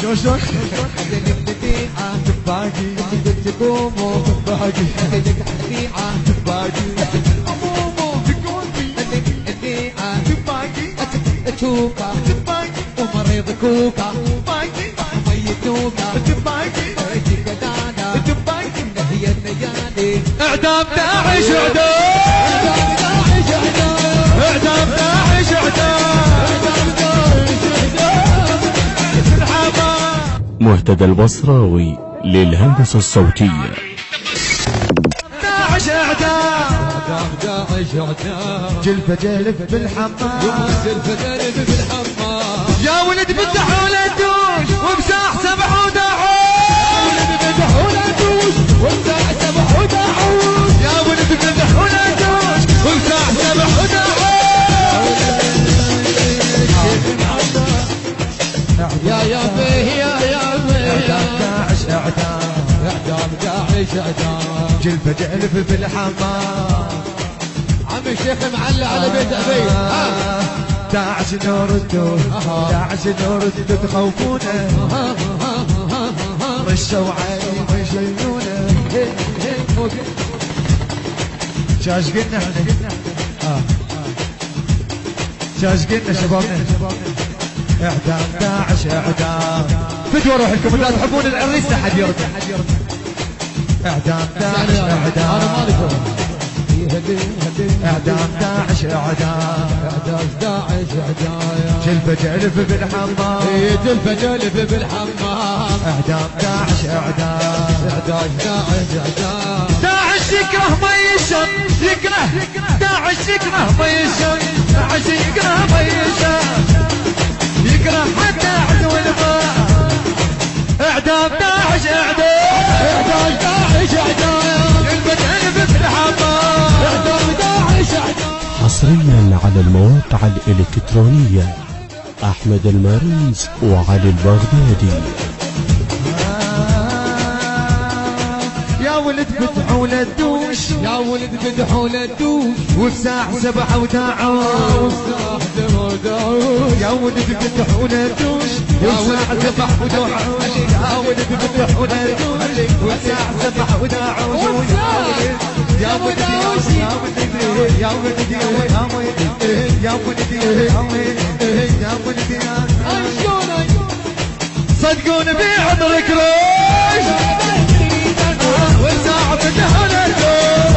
شو تباقي تقوموا تباقي الذيعة تباقي أمومو تقومي الذيعة تباقي توكا تباقي ومريض كوكا تباقي ميت نوكا تباقي تقدانا تباقي هي الليالي اعدام داعش اعدام داعش اعدام داعش مهتدى البصراوي للهندسة الصوتية. داعش اعدام داعش اعدام جلفة جلف بالحمام جلفة جلف بالحمام يا ولد فتحوا الدوش ومساح سبح وداعوش يا ولد فتحوا الدوش ومساح سبح وداعوش يا ولد فتحوا الدوش ومساح سبح وداعوش يا فيه يا اعدام داعش اعدام داعش اعدام جلفة جلف بالحمام عم الشيخ معلى على بيت ابي داعش نور الدور داعش نور الدور تخوفونا رشوا علي ويشيلونا شاش قلنا شاش قلنا شبابنا اعدام داعش اعدام فدوا روحكم لا تحبون العريس لحد يرد اعدام داعش اعدام اعدام داعش اعدام داعش اعدام جلفة جلف بالحمام جلفة جلف بالحمام اعدام داعش اعدام داعش اعدام داعش يكره ما يشم يكره داعش يكره ما يشم داعش يكره ما يشم يكره حتى عدو الماء اعدام داعش اعدام داعش اعدام جلفة جلف بالحمام اعدام داعش اعدام حصريا على المواقع الإلكترونية أحمد الماريز وعلي البغدادي. يا ولد فتحوا للدوش يا ولد فتحوا للدوش وبساح سبحة وداعوش يا ولد فتحوا للدوش وبساح سبحة وداعوش يا ولد فتحوا للدوش وبساح سبحة وداعوش يا ولد يا ولد يا ولد يا ولد يا ولد يا ولد صدقوني بعذرك روش والساعة فتحوا للدوش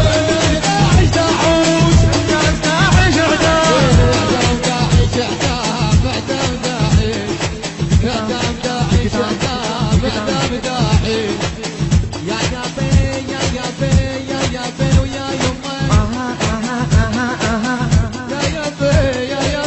داعش داعوش داعش اعدام داعش اعدام اعدام داعش اعدام داعش اعدام اعدام داعش يا بي يا بي يا بي ويا يمه يا بي يا بي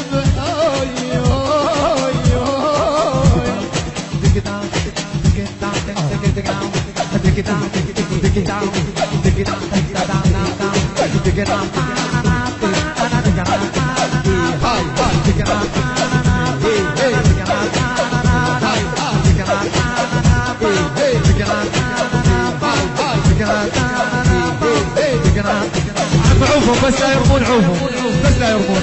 عوفهم بس لا يرمون عوفهم بس لا يرمون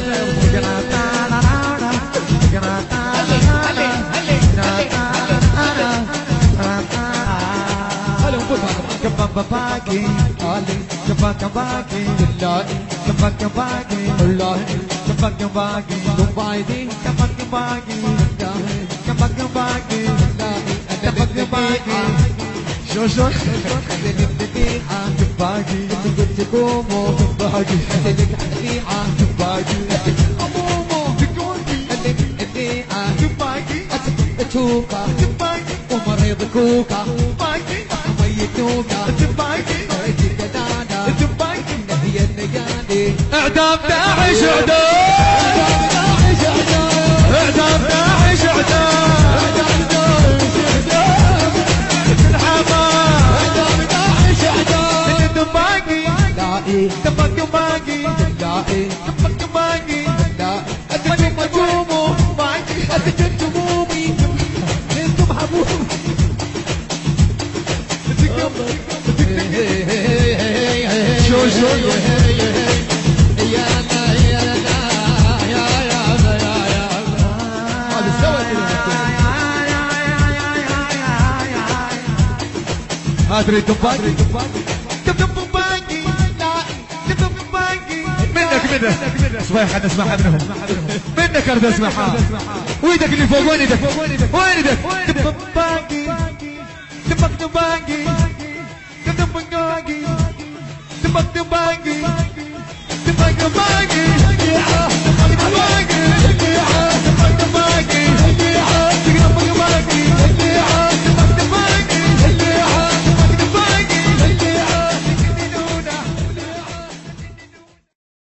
كباكي كباكي كباكي والله كباكي دبي كباكي شو كباكي تقوموا تباقي الذيعة تباقي أمومو تقومي الذيعة تباقي توكا تباقي ومريض كوكا تباقي ميت نوكا تباقي تقدانا تباقي هي الليالي اعدام داعش اعدام داعش اعدام داعش اعدام داعش بالحمام اعدام داعش اعدام تباقي لا دلائي دمك باقي دلائي دمك باقي دلائي أتجم نجومه ما عندي أتجم همومي انتم حبوبي شو ما تريد باقي منك صباح حد اسمعها منهم منك ارد اسمعها ويدك اللي فوق وين ايدك وين ايدك باقي دمك باقي دمك باقي دمك باقي دمك باقي